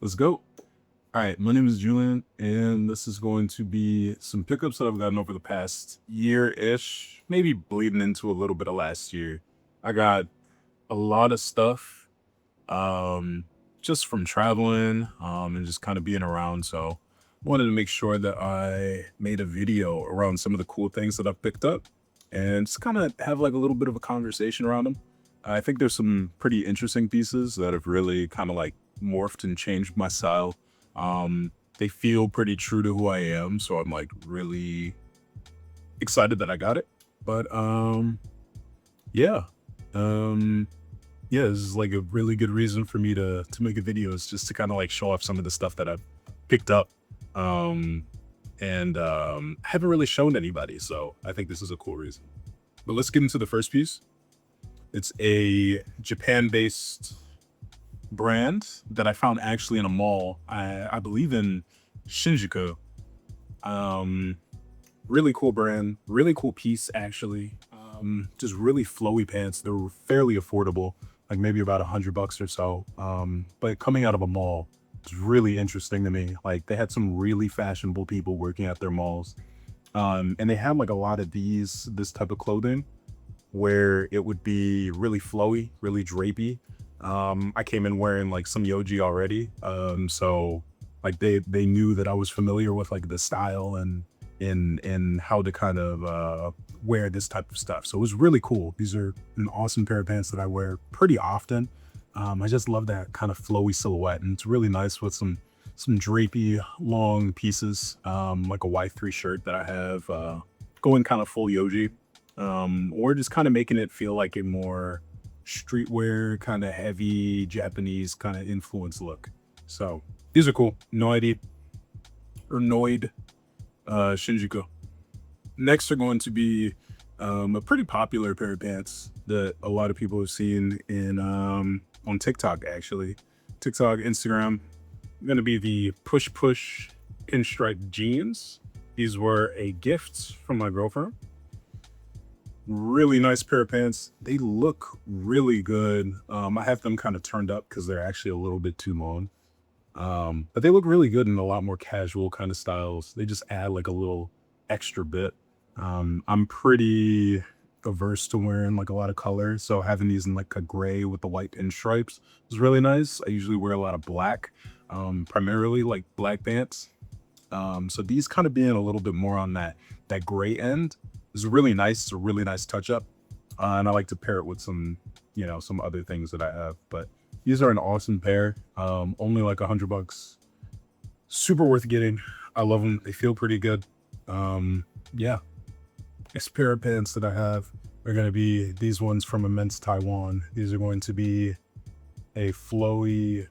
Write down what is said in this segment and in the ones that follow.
Let's go. All right, my name is Julian, and this is going to be some pickups that I've gotten over the past year-ish, maybe bleeding into a little bit of last year. I got a lot of stuff um, just from traveling and just kind of being around. So wanted to make sure that I made a video around some of the cool things that I've picked up and just kind of have like a little bit of a conversation around them. I think there's some pretty interesting pieces that have really kind of like morphed and changed my style. They feel pretty true to who I am, so I'm like really excited that I got it. But yeah. Um yeah, this is like a really good reason for me to make a video, is just to kind of like show off some of the stuff that I've picked up. And haven't really shown anybody, so I think this is a cool reason. But let's get into the first piece. It's a Japan-based brand that I found actually in a mall. I believe in Shinjuku. Um, Really cool brand, really cool piece actually. Just really flowy pants. They were fairly affordable, like maybe about $100 or so. But coming out of a mall, it's really interesting to me. Like they had some really fashionable people working at their malls, and they had like a lot of this type of clothing where it would be really flowy, really drapey. I came in wearing like some Yohji already. So like they knew that I was familiar with like the style and in how to kind of wear this type of stuff. So it was really cool. These are an awesome pair of pants that I wear pretty often. I just love that kind of flowy silhouette, and it's really nice with some drapey long pieces, like a Y3 shirt that I have, going kind of full Yohji, or just kind of making it feel like a more streetwear kind of heavy Japanese kind of influence look. So these are cool. Noid or Noid Shinjuku. Next are going to be a pretty popular pair of pants that a lot of people have seen in on TikTok actually. TikTok, Instagram. Going to be the PushPush pinstripe jeans. These were a gift from my girlfriend. Really nice pair of pants. They look really good. I have them kind of turned up because they're actually a little bit too long. But they look really good in a lot more casual kind of styles. They just add like a little extra bit. I'm pretty averse to wearing like a lot of color, so having these in like a gray with the white pinstripes is really nice. I usually wear a lot of black, primarily like black pants. So these kind of being a little bit more on that gray end is really nice. It's a really nice touch up, and I like to pair it with some, some other things that I have. But these are an awesome pair. Only like $100. Super worth getting. I love them. They feel pretty good. Yeah. This pair of pants that I have are going to be these ones from Immense Taiwan. These are going to be a flowy,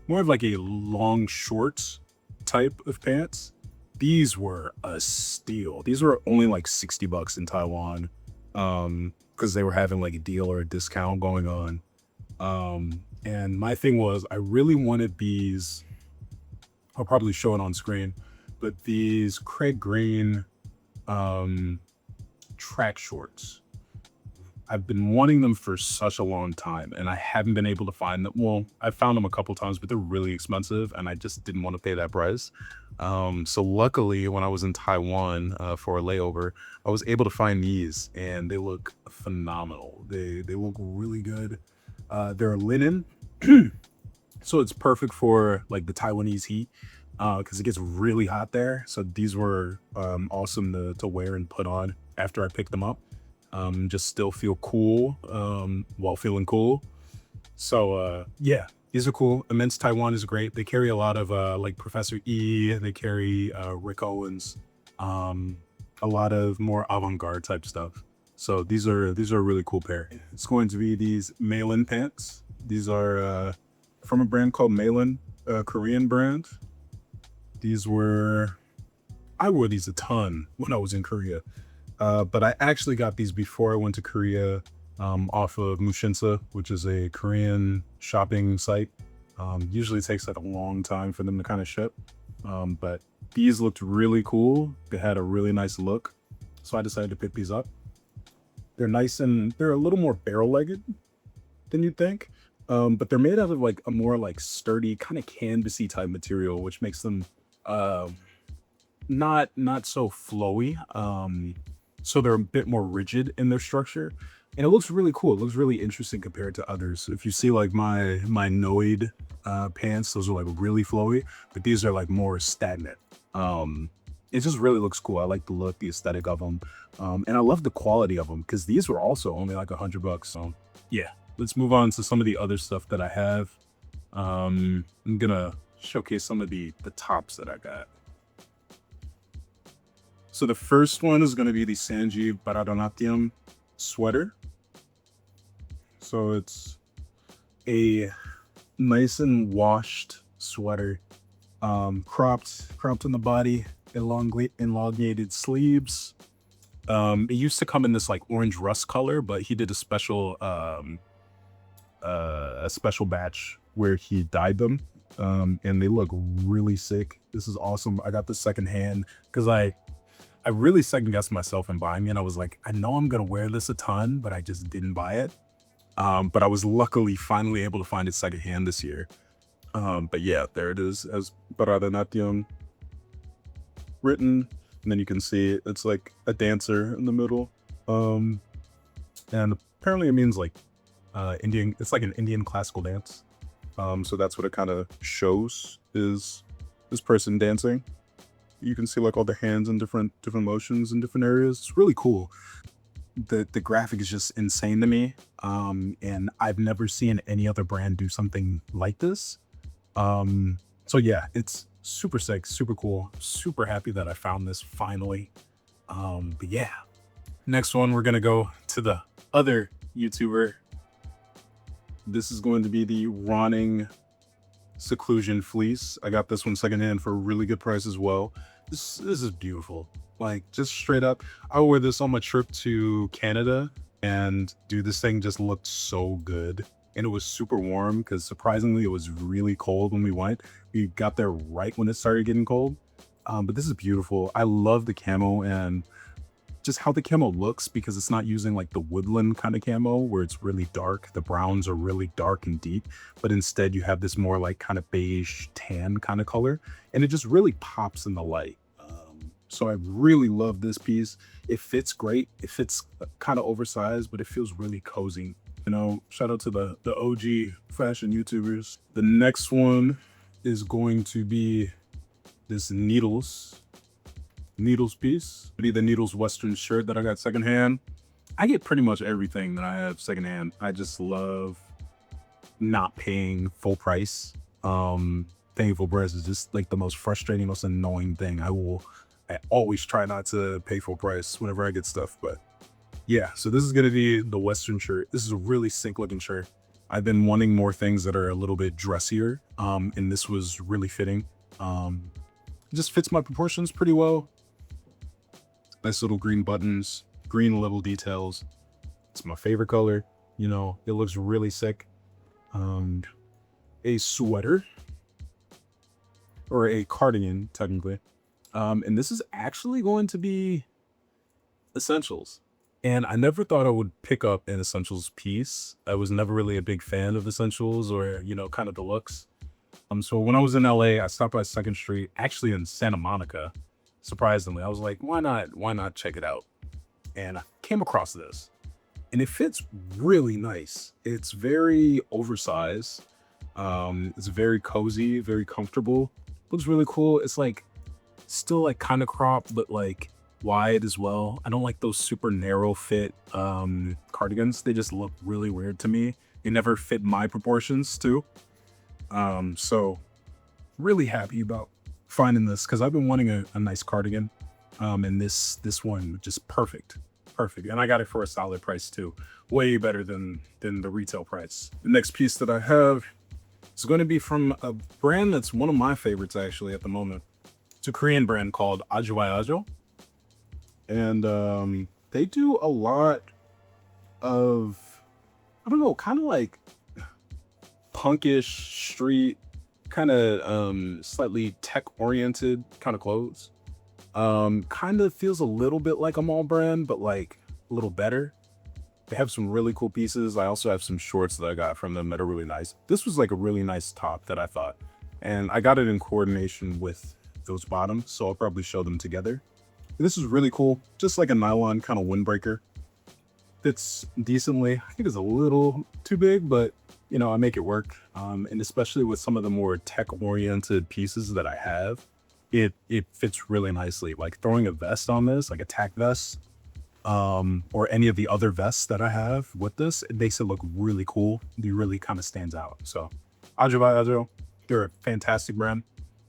more of like a long shorts type of pants. These were a steal. These were only like $60 in Taiwan, because they were having like a deal or a discount going on. And my thing was, I really wanted these. I'll probably show it on screen, but these Craig Green track shorts. I've been wanting them for such a long time, and I haven't been able to find them. Well, I found them a couple times, but they're really expensive, and I just didn't want to pay that price. So luckily, when I was in Taiwan for a layover, I was able to find these, and they look phenomenal. They look really good. They're linen, so it's perfect for like the Taiwanese heat, because it gets really hot there. So these were awesome to wear and put on after I picked them up. Just still feel cool while feeling cool. So yeah, these are cool. Immense Taiwan is great. They carry a lot of like Professor E. They carry Rick Owens, a lot of more avant-garde type stuff. So these are a really cool pair. It's going to be these Malen pants. These are from a brand called Malen, a Korean brand. I wore these a ton when I was in Korea. But I actually got these before I went to Korea, off of Mushinsa, which is a Korean shopping site. Usually it takes like a long time for them to kind of ship. But these looked really cool. They had a really nice look. So I decided to pick these up. They're nice, and they're a little more barrel-legged than you'd think. But they're made out of like a more like sturdy kind of canvasy type material, which makes them uh, not so flowy. So they're a bit more rigid in their structure, and it looks really cool. It looks really interesting compared to others. If you see like my Noid pants, those are like really flowy, but these are like more stagnant. Um, it just really looks cool. I like the look, the aesthetic of them, and I love the quality of them because these were also only like $100. So yeah, let's move on to some of the other stuff that I have. I'm gonna showcase some of the tops that I got. So the first one is gonna be the Sangiev sweater. So it's a nice and washed sweater, cropped in the body, elongated sleeves. It used to come in this like orange rust color, but he did a special batch where he dyed them, and they look really sick. This is awesome. I got the secondhand because I really second guessed myself in buying it. I was like, I know I'm gonna wear this a ton, but I just didn't buy it. But I was luckily finally able to find it secondhand this year. But yeah, there it is as Bharatanatyam written. And then you can see it's like a dancer in the middle. And apparently it means like Indian, it's like an Indian classical dance. So that's what it kind of shows, is this person dancing. You can see like all the hands and different motions in different areas. It's really cool. The graphic is just insane to me. And I've never seen any other brand do something like this. So yeah, it's super sick, super cool, super happy that I found this finally. But yeah, next one, we're gonna go to the other YouTuber. This is going to be the Ronning Seclusion Fleece. I got this one secondhand for a really good price as well. This is beautiful. Like, just straight up, I wear this on my trip to Canada, and dude, this thing just looked so good. And it was super warm because surprisingly, it was really cold when we went. We got there right when it started getting cold. But this is beautiful. I love the camo and just how the camo looks, because it's not using like the woodland kind of camo where it's really dark. The browns are really dark and deep, but instead you have this more like kind of beige tan kind of color, and it just really pops in the light. So I really love this piece. It fits great. It fits kind of oversized, but it feels really cozy. You know, shout out to the OG fashion YouTubers. The next one is going to be this Needles piece. The Needles Western shirt that I got secondhand. I get pretty much everything that I have secondhand. I just love not paying full price. Paying full price is just like the most frustrating, most annoying thing. I always try not to pay full price whenever I get stuff, but yeah. So this is gonna be the Western shirt. This is a really sick looking shirt. I've been wanting more things that are a little bit dressier, and this was really fitting. It just fits my proportions pretty well. Nice little green buttons, green little details. It's my favorite color. You know, it looks really sick. A sweater, or a cardigan, technically. And this is actually going to be essentials. And I never thought I would pick up an essentials piece. I was never really a big fan of essentials, or, you know, kind of the looks. So when I was in LA, I stopped by 2nd Street, actually in Santa Monica. Surprisingly, I was like, why not check it out? And I came across this, and it fits really nice. It's very oversized. It's very cozy, very comfortable. Looks really cool. It's like still like kind of cropped, but like wide as well. I don't like those super narrow fit cardigans. They just look really weird to me. They never fit my proportions too. So really happy about finding this, because I've been wanting a nice cardigan, and this one just perfect. And I got it for a solid price too, way better than the retail price. The next piece that I have is going to be from a brand that's one of my favorites actually at the moment. It's a Korean brand called Ajyobyajyo, and they do a lot of, I don't know, kind of like punkish street, kind of slightly tech oriented kind of clothes. Kind of feels a little bit like a mall brand, but like a little better. They have some really cool pieces. I also have some shorts that I got from them that are really nice. This was like a really nice top that I thought, and I got it in coordination with those bottoms, so I'll probably show them together. This is really cool, just like a nylon kind of windbreaker. Fits decently. I think it's a little too big, but you know, I make it work. And especially with some of the more tech-oriented pieces that I have, it fits really nicely. Like throwing a vest on this, like a tack vest, or any of the other vests that I have with this, it makes it look really cool. It really kind of stands out. So Ajyobyajyo, they're a fantastic brand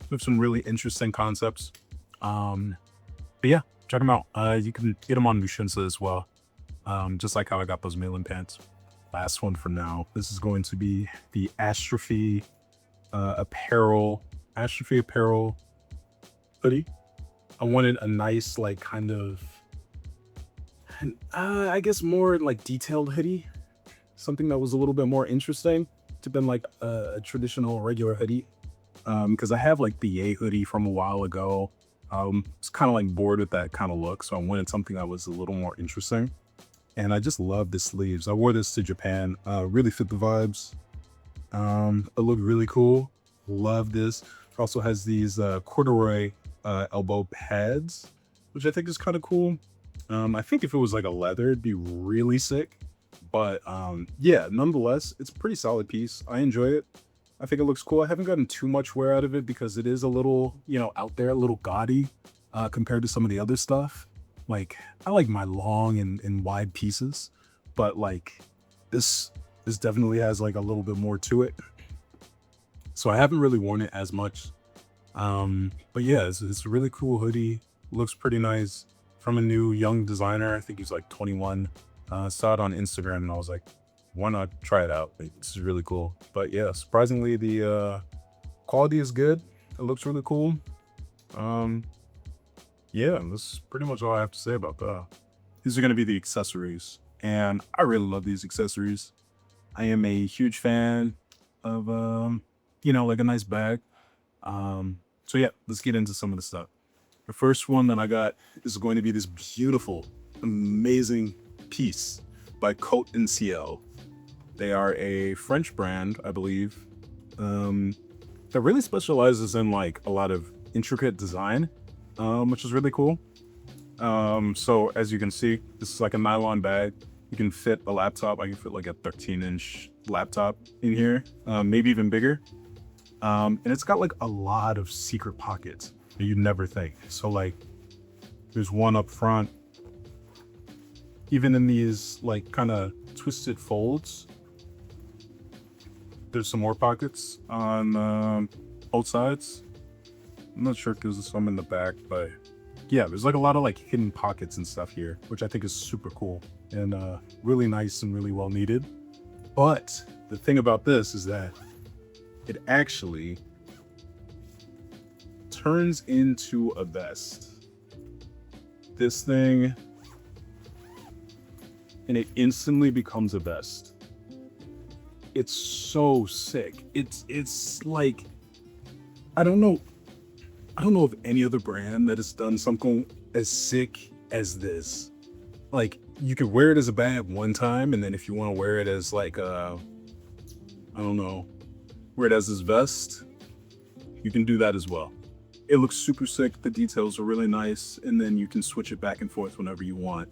with some really interesting concepts. But yeah, check them out. You can get them on Mushinsa as well. Just like how I got those Malen pants. Last one for now. This is going to be the Astrophe Apparel hoodie. I wanted a nice, like, kind of, I guess more like detailed hoodie. Something that was a little bit more interesting to been like a traditional regular hoodie. Because I have like the Ye hoodie from a while ago. It's kind of like bored with that kind of look, so I wanted something that was a little more interesting. And I just love the sleeves. I wore this to Japan. Really fit the vibes. It looked really cool. Love this. It also has these corduroy elbow pads, which I think is kind of cool. I think if it was like a leather, it'd be really sick. But yeah, nonetheless, it's a pretty solid piece. I enjoy it. I think it looks cool. I haven't gotten too much wear out of it because it is a little, you know, out there, a little gaudy compared to some of the other stuff. Like, I like my long and wide pieces, but like this definitely has like a little bit more to it. So I haven't really worn it as much. But yeah, it's a really cool hoodie. Looks pretty nice from a new young designer. I think he's like 21. Saw it on Instagram and I was like, why not try it out? Like, this is really cool. But yeah, surprisingly, the quality is good. It looks really cool. Yeah, that's pretty much all I have to say about that. These are going to be the accessories, and I really love these accessories. I am a huge fan of, you know, like a nice bag. So yeah, let's get into some of the stuff. The first one that I got is going to be this beautiful, amazing piece by Cote&Ciel. They are a French brand, I believe, that really specializes in like a lot of intricate design, which is really cool. So as you can see, this is like a nylon bag. You can fit a laptop. I can fit like a 13-inch laptop in here, maybe even bigger. And it's got like a lot of secret pockets that you'd never think. So like there's one up front. Even in these like kind of twisted folds, there's some more pockets on both sides. I'm not sure if there's some in the back, but yeah, there's like a lot of like hidden pockets and stuff here, which I think is super cool and really nice and really well needed. But the thing about this is that it actually turns into a vest. This thing, and it instantly becomes a vest. It's so sick. It's like, I don't know of any other brand that has done something as sick as this. Like, you could wear it as a bag one time, and then if you want to wear it as like I don't know, wear it as this vest, you can do that as well. It looks super sick. The details are really nice, and then you can switch it back and forth whenever you want.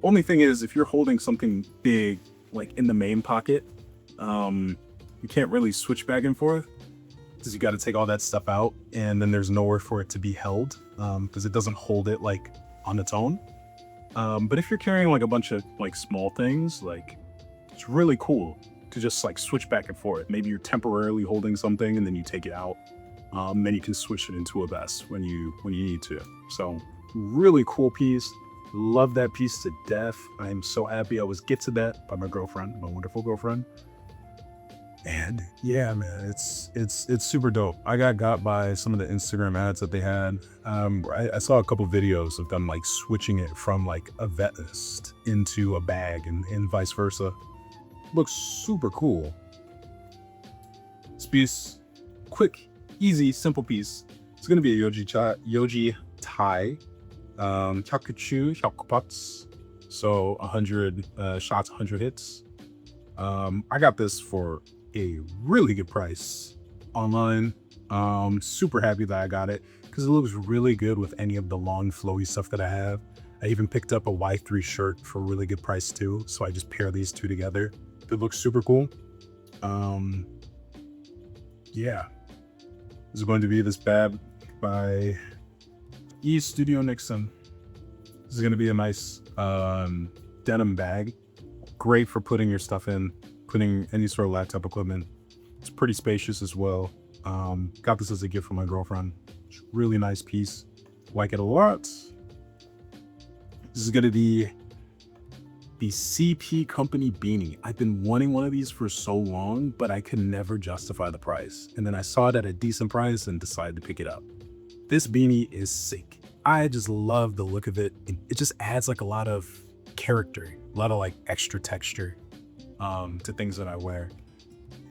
Only thing is, if you're holding something big, like in the main pocket, you can't really switch back and forth because you got to take all that stuff out, and then there's nowhere for it to be held because it doesn't hold it like on its own. But if you're carrying like a bunch of like small things, like it's really cool to just like switch back and forth. Maybe you're temporarily holding something and then you take it out. Then you can switch it into a vest when you need to. So really cool piece. Love that piece to death. I'm so happy I was gifted that by my girlfriend, my wonderful girlfriend. And yeah, man, it's super dope. I got by some of the Instagram ads that they had. I saw a couple videos of them like switching it from like a vest into a bag and vice versa. Looks super cool. This piece, quick, easy, simple piece. It's gonna be a Yohji tie. Hyakuchu, hyakubatsu. So 100 shots, 100 hits. I got this for a really good price online. Super happy that I got it because it looks really good with any of the long flowy stuff that I have. I even picked up a Y3 shirt for a really good price too. So I just pair these two together. It looks super cool. Yeah, this is going to be this bag by Estudio Nikson. This is going to be a nice denim bag. Great for putting your stuff in, putting any sort of laptop equipment. It's pretty spacious as well. Got this as a gift from my girlfriend. It's a really nice piece. Like it a lot. This is going to be the CP Company beanie. I've been wanting one of these for so long, but I could never justify the price. And then I saw it at a decent price and decided to pick it up. This beanie is sick. I just love the look of it. It just adds like a lot of character, a lot of like extra texture to things that I wear.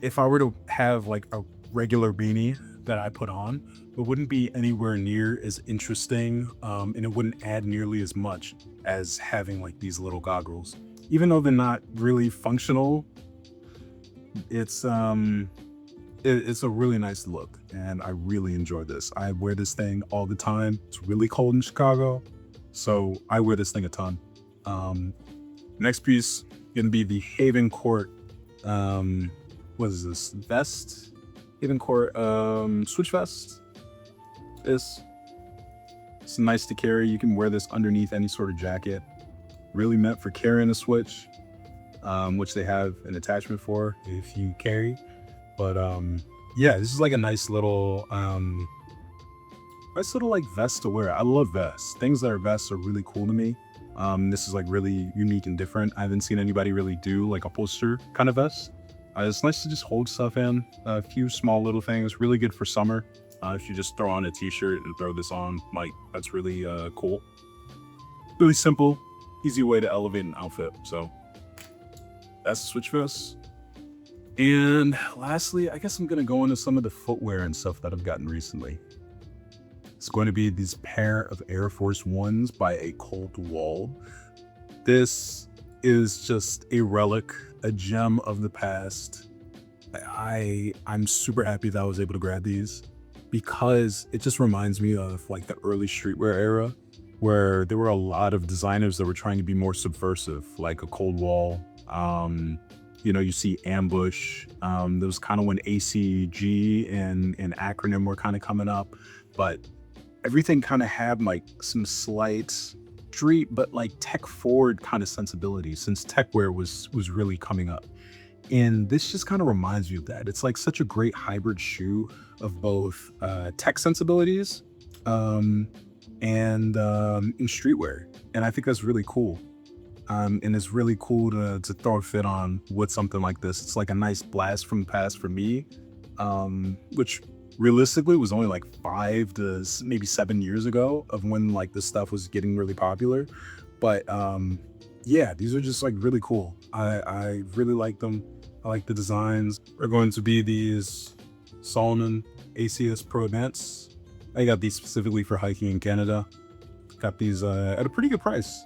If I were to have like a regular beanie that I put on, it wouldn't be anywhere near as interesting, and it wouldn't add nearly as much as having like these little goggles. Even though they're not really functional, it's a really nice look, and I really enjoy this. I wear this thing all the time. It's really cold in Chicago, so I wear this thing a ton. Next piece gonna be the Haven Court. What is this? Vest? Haven Court switch vest. It's nice to carry. You can wear this underneath any sort of jacket. Really meant for carrying a switch, which they have an attachment for if you carry. But yeah, this is like a nice little like vest to wear. I love vests. Things that are vests are really cool to me. This is like really unique and different. I haven't seen anybody really do like a holster kind of vest. It's nice to just hold stuff in, a few small little things. Really good for summer. If you just throw on a t-shirt and throw this on, like, that's really cool. Really simple, easy way to elevate an outfit. So that's the switch vest. And lastly, I guess I'm gonna go into some of the footwear and stuff that I've gotten recently. It's going to be this pair of Air Force Ones by a Cote&Ciel. This is just a relic, a gem of the past. I'm super happy that I was able to grab these because it just reminds me of like the early streetwear era where there were a lot of designers that were trying to be more subversive, like a Cote&Ciel. You know, you see Ambush. That was kind of when ACG and acronym were kind of coming up, but everything kind of had like some slight street, but like tech forward kind of sensibility since techwear was really coming up. And this just kind of reminds me of that. It's like such a great hybrid shoe of both tech sensibilities and streetwear. And I think that's really cool. And it's really cool to throw a fit on with something like this. It's like a nice blast from the past for me, which realistically was only like 5 to maybe 7 years ago of when like this stuff was getting really popular. But yeah, these are just like really cool. I really like them. I like the designs. They're going to be these Salomon ACS Pro Advance. I got these specifically for hiking in Canada. Got these at a pretty good price.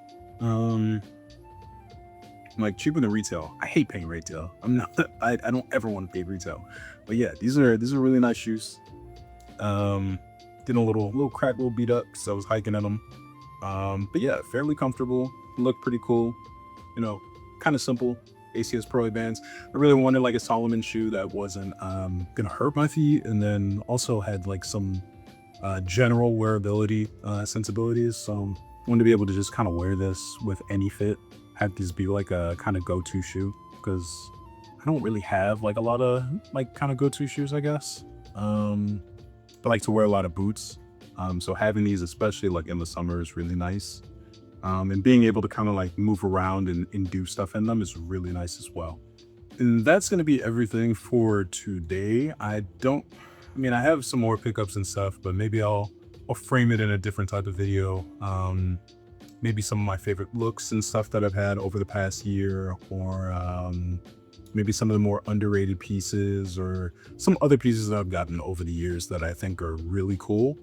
Like cheaper than retail. I hate paying retail. I don't ever want to pay retail. But yeah, these are really nice shoes. Getting a little cracked, little beat up because I was hiking in them. But yeah, fairly comfortable. Look pretty cool. You know, kind of simple. ACS Pro Advance. I really wanted like a Salomon shoe that wasn't gonna hurt my feet, and then also had like some general wearability sensibilities. So I wanted to be able to just kind of wear this with any fit. Have these be like a kind of go-to shoe because I don't really have like a lot of like kind of go-to shoes, I guess. But like to wear a lot of boots. So having these, especially like in the summer, is really nice. And being able to kind of like move around and do stuff in them is really nice as well. And that's going to be everything for today. I have some more pickups and stuff, but maybe I'll frame it in a different type of video. Maybe some of my favorite looks and stuff that I've had over the past year, or maybe some of the more underrated pieces, or some other pieces that I've gotten over the years that I think are really cool.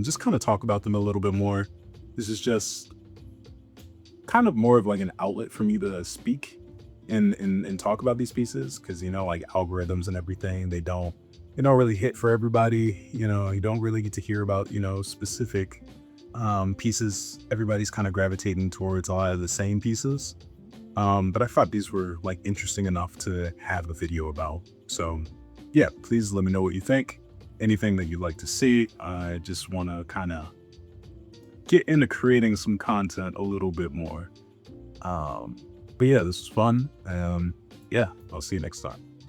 Just kind of talk about them a little bit more. This is just kind of more of like an outlet for me to speak and talk about these pieces, because you know, like algorithms and everything, they don't really hit for everybody. You know, you don't really get to hear about, you know, specific pieces. Everybody's kind of gravitating towards a lot of the same pieces. But I thought these were like interesting enough to have a video about. So yeah, please let me know what you think. Anything that you'd like to see. I just want to kind of get into creating some content a little bit more. But yeah, this was fun. Yeah, I'll see you next time.